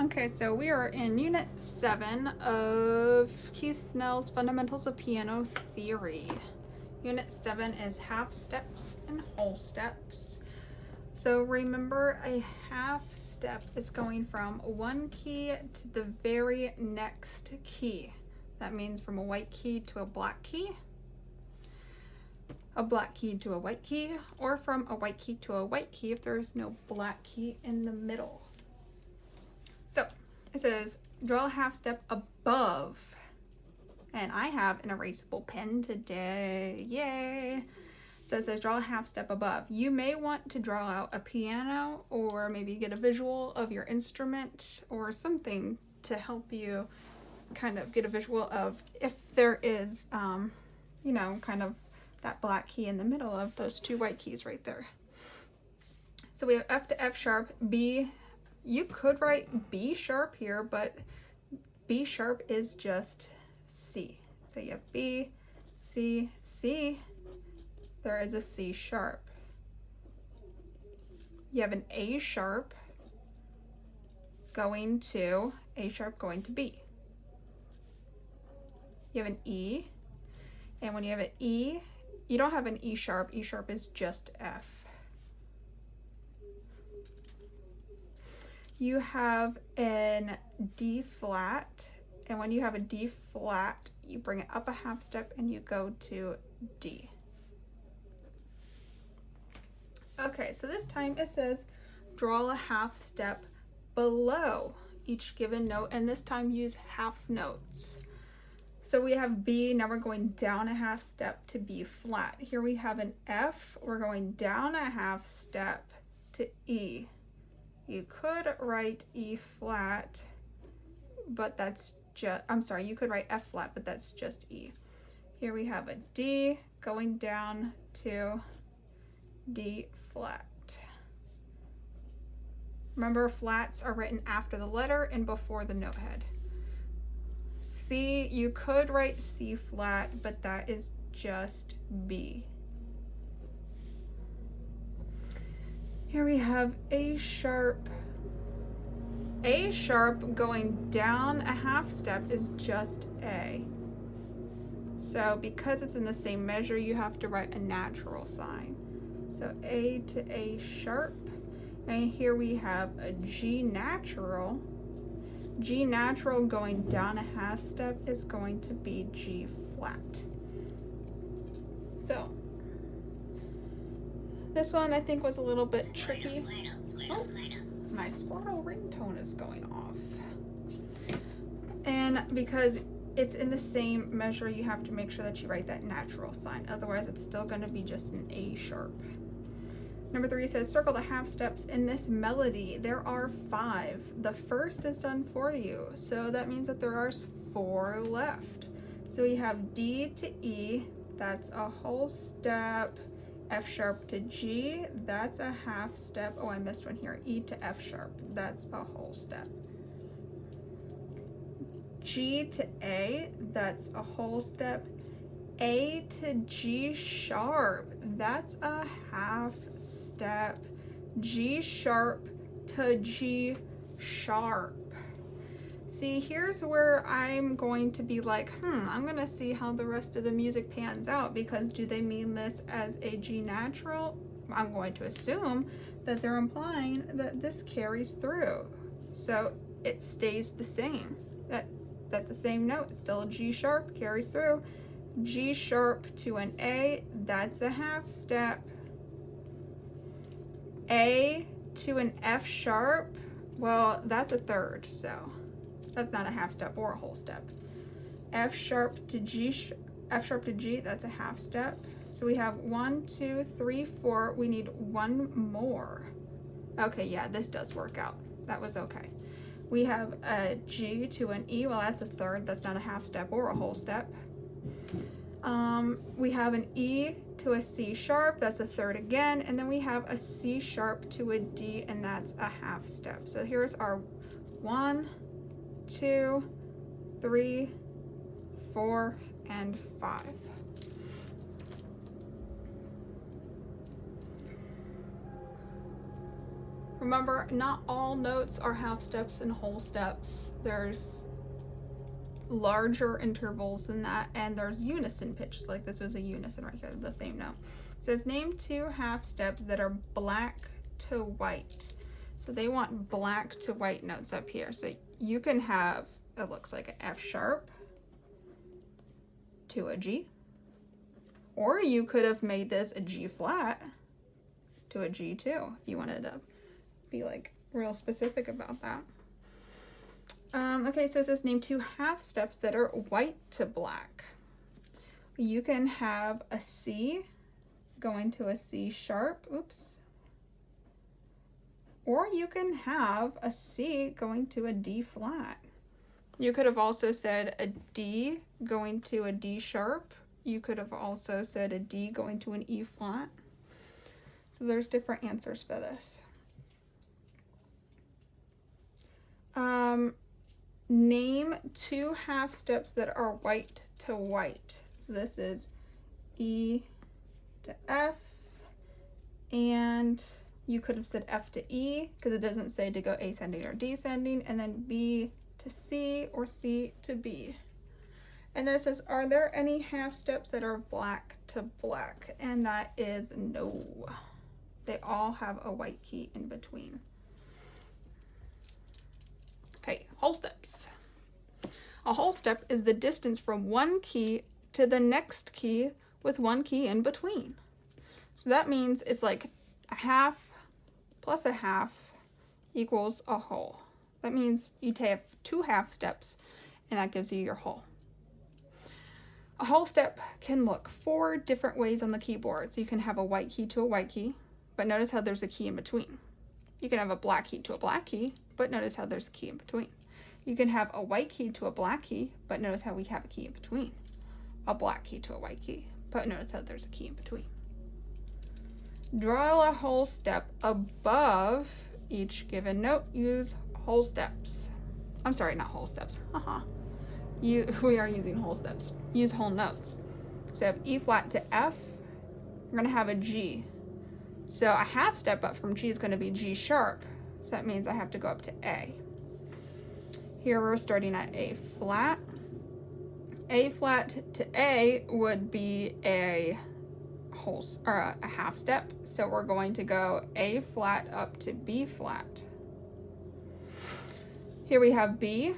Okay, so we are in Unit 7 of Keith Snell's Fundamentals of Piano Theory. Unit 7 is half steps and whole steps. So remember, a half step is going from one key to the very next key. That means from a white key to a black key, a black key to a white key, or from a white key to a white key if there is no black key in the middle. So it says draw a half step above, and I have an erasable pen today, yay. So it says draw a half step above. You may want to draw out a piano or maybe get a visual of your instrument or something to help you kind of get a visual of if there is, kind of that black key in the middle of those two white keys right there. So we have F to F sharp, B. You could write B sharp here, but B sharp is just C. So you have B, C, C. There is a C sharp. You have an A sharp going to A sharp going to B. You have an E, and when you have an E, you don't have an E sharp. E sharp is just F. You have an D flat, and when you have a D flat, you bring it up a half step and you go to D. Okay, so this time it says draw a half step below each given note, and this time use half notes. So we have B, now we're going down a half step to B flat. Here we have an F, we're going down a half step to E. You could write E flat, but that's just, you could write F flat, but that's just E. Here we have a D going down to D flat. Remember, flats are written after the letter and before the note head. C, you could write C flat, but that is just B. Here we have A sharp. A sharp going down a half step is just A. So because it's in the same measure, you have to write a natural sign. So A to A sharp. And here we have a G natural. G natural going down a half step is going to be G flat. So this one I think was a little bit tricky. Oh, my Squirtle ringtone is going off. And because it's in the same measure, you have to make sure that you write that natural sign. Otherwise, it's still going to be just an A sharp. Number 3 says circle the half steps in this melody. There are 5. The first is done for you. So that means that there are 4 left. So we have D to E. That's a whole step. F sharp to G, that's a half step. Oh, I missed one here. E to F sharp, that's a whole step. G to A, that's a whole step. A to G sharp, that's a half step. G sharp to G sharp. See, here's where I'm going to be like, I'm going to see how the rest of the music pans out, because do they mean this as a G natural? I'm going to assume that they're implying that this carries through. So it stays the same. That's the same note. It's still a G sharp, carries through. G sharp to an A, that's a half step. A to an F sharp, well, that's a third, so that's not a half step or a whole step. F sharp to G, that's a half step. So we have 1, 2, 3, 4. We need 1 more. Okay, yeah, this does work out. That was okay. We have a G to an E. Well, that's a third. That's not a half step or a whole step. We have an E to a C sharp. That's a third again. And then we have a C sharp to a D, and that's a half step. So here's our 1, 2, 3, 4, and 5. Remember, not all notes are half steps and whole steps. There's larger intervals than that, and there's unison pitches. Like this was a unison right here, the same note. It says name 2 half steps that are black to white. So they want black to white notes up here. So you can have, it looks like an F sharp to a G, or you could have made this a G flat to a G too, if you wanted to be like real specific about that. Okay, so it says name 2 half steps that are white to black. You can have a C going to a C sharp, oops. Or you can have a C going to a D flat. You could have also said a D going to a D sharp. You could have also said a D going to an E flat. So there's different answers for this. Name 2 half steps that are white to white. So this is E to F, and you could have said F to E because it doesn't say to go ascending or descending, and then B to C or C to B. And then it says, are there any half steps that are black to black? And that is no. They all have a white key in between. Okay, whole steps. A whole step is the distance from one key to the next key with one key in between. So that means it's like a half plus a half equals a whole. That means you take 2 half steps and that gives you your whole. A whole step can look 4 different ways on the keyboard. So you can have a white key to a white key, but notice how there's a key in between. You can have a black key to a black key, but notice how there's a key in between. You can have a white key to a black key, but notice how we have a key in between. A black key to a white key, but notice how there's a key in between. Draw a whole step above each given note. Use whole steps. I'm sorry, not whole steps. We are using whole steps. Use whole notes. So I have E flat to F. We're going to have a G. So a half step up from G is going to be G sharp. So that means I have to go up to A. Here we're starting at A flat. A flat to A would be a whole or a half step. So we're going to go A flat up to B flat. Here we have B.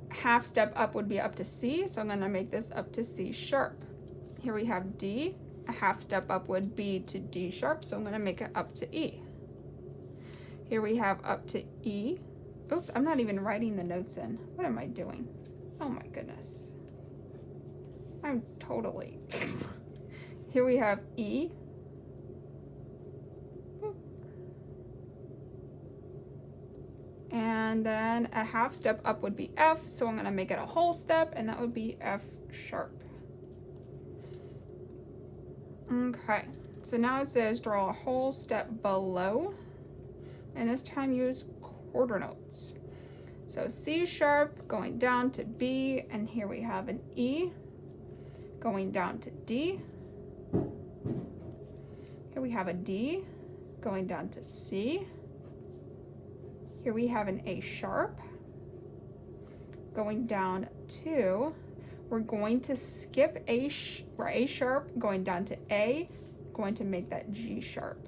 Half step up would be up to C, so I'm going to make this up to C sharp. Here we have D. A half step up would be to D sharp, so I'm going to make it up to E. Here we have up to E. Oops, I'm not even writing the notes in. What am I doing? Oh my goodness. I'm totally... Here we have E. And then a half step up would be F, so I'm going to make it a whole step, and that would be F sharp. Okay, so now it says draw a whole step below, and this time use quarter notes. So C sharp going down to B, and here we have an E going down to D. Here we have a D going down to C. Here we have an A sharp going down to, we're going to skip A sharp going down to A, going to make that G sharp.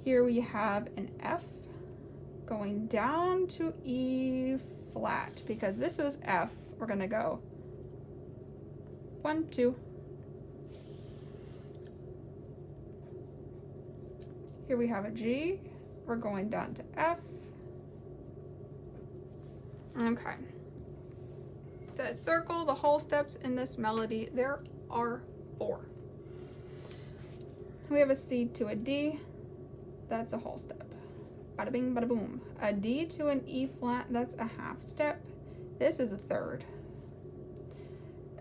Here we have an F going down to E flat, because this was F, we're going to go 1, 2. Here we have a G, we're going down to F. Okay. It says circle the whole steps in this melody. There are 4. We have a C to a D, that's a whole step. Bada bing, bada boom. A D to an E flat, that's a half step. This is a third.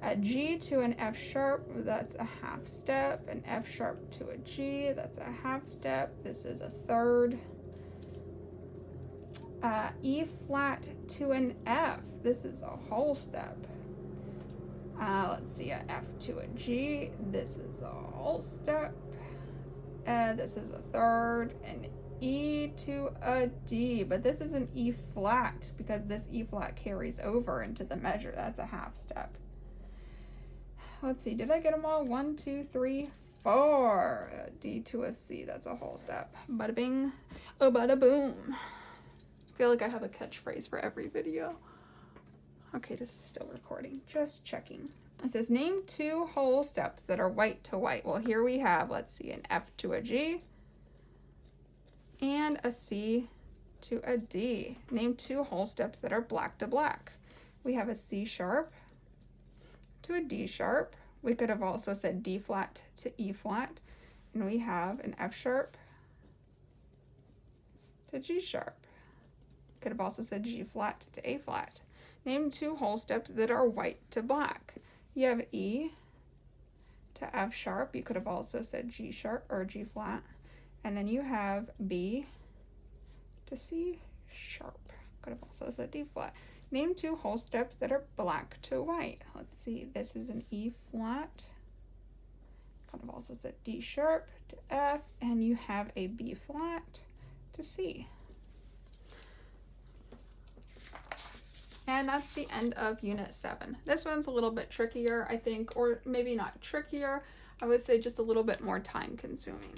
A G to an F sharp, that's a half step. An F sharp to a G, that's a half step. This is a third. E flat to an F, this is a whole step. Let's see, a F to a G. This is a whole step. This is a third, an E to a D, but this is an E flat because this E flat carries over into the measure. That's a half step. Let's see, did I get them all? 1, 2, 3, 4. A D to a C, that's a whole step. Bada bing, oh bada boom. I feel like I have a catchphrase for every video. Okay, this is still recording, just checking. It says name 2 whole steps that are white to white. Well, here we have, let's see, an F to a G and a C to a D. Name 2 whole steps that are black to black. We have a C sharp to a D sharp. We could have also said D flat to E flat. And we have an F sharp to G sharp. Could have also said G flat to A flat. Name 2 whole steps that are white to black. You have E to F sharp. You could have also said G sharp or G flat. And then you have B to C sharp. Could have also said D flat. Name 2 whole steps that are black to white. Let's see, this is an E flat. Could have also said D sharp to F, and you have a B flat to C. And that's the end of Unit 7. This one's a little bit trickier, I think, or maybe not trickier. I would say just a little bit more time consuming.